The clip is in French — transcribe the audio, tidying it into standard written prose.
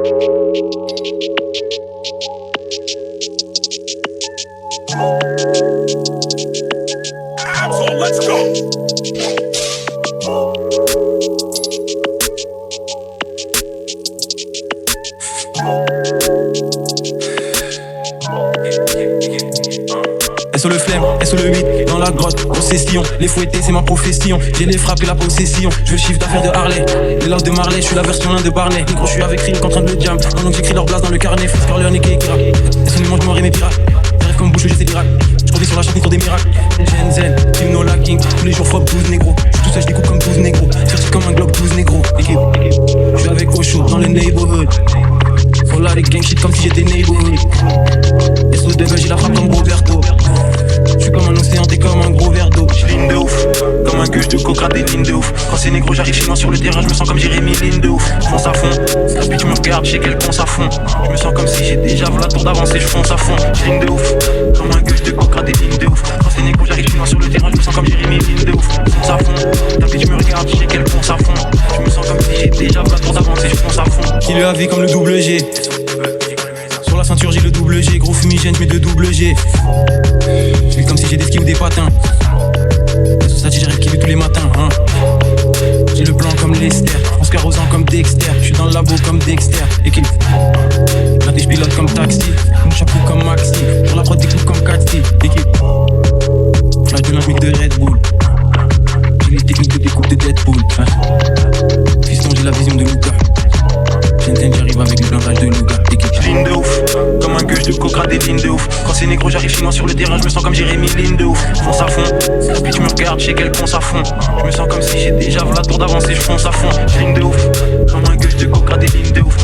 So let's go. SO le flemme, SO le 8, dans la grotte, possession. Les fouettés c'est ma profession, j'ai les frappes et la possession. Je veux le chiffre d'affaires de Harley, les love de Marley, je suis la version 1 de Barney. Négro, je suis avec Rick en train de le jam, pendant que j'écris leur place dans le carnet. Fils Corleone et Kekira, SO les mange et mes pirates. J'arrive comme bouche, j'essaie d'Irak, je reviens sur la chaîne sur des miracles. Shenzhen, Team No Lacking, tous les jours FOB 12 négros. Je suis tout seul, je découpe comme 12 négros, certif comme un globe 12 négros. Équipe, je suis avec Osho dans le neighborhood. Faut là les gang shit comme si j'étais neighborhood. SO de j'ai la frappe comme Roberto. Je suis comme un océan, t'es comme un gros verre d'eau. J'ligne de ouf, comme un gueule de coca, des lignes de ouf. Quand c'est négro, j'arrive chez moi sur le terrain, je me sens comme Jérémy, ligne de ouf. Je fonce à fond, la bitch me regarde, je sais qu'elle ponce à fond. Je me sens comme si j'ai déjà la tour d'avance et je fonce à fond. J'ligne de ouf, comme un gueule de coca, des lignes de ouf. Quand c'est négro, j'arrive chez moi sur le terrain, je me sens comme Jérémy, ligne de ouf. Je fonce à fond, la bitch me regarde, je sais qu'elle ponce à fond. Je me sens comme si j'ai déjà la tour d'avance et je fonce à fond. Qui le a vu comme le double G. Sur la ceinture j'ai le double G, gros fumigène, j'mets de double G. Je vis comme si j'ai des skis ou des patins. Sous ça j'arrive qui tous les matins, hein. J'ai le plan comme Lester, on se carrosant comme Dexter. J'suis dans le labo comme Dexter. Équipe, là je pilote comme taxi, mon chapeau comme Maxi. Sur la prod des coups comme Cathy. Équipe, flash de l'ange de Red Bull. J'ai les techniques de découpe de Deadpool, hein. Fiston j'ai la vision de Luca. Shenzhen j'arrive avec le blindage de Luga. Équipe, ligne de ouf, comme un gueule de coca, des lignes de ouf. Quand c'est négro j'arrive chez moi sur le terrain, je me sens comme Jérémy, ligne de ouf. Je fonce à fond, la bitch me regarde, je sais qu'elle ponce à fond. Je me sens comme si j'ai déjà la tour d'avance et je fonce à fond. Ligne de ouf, comme un gueule de coca, des lignes de ouf.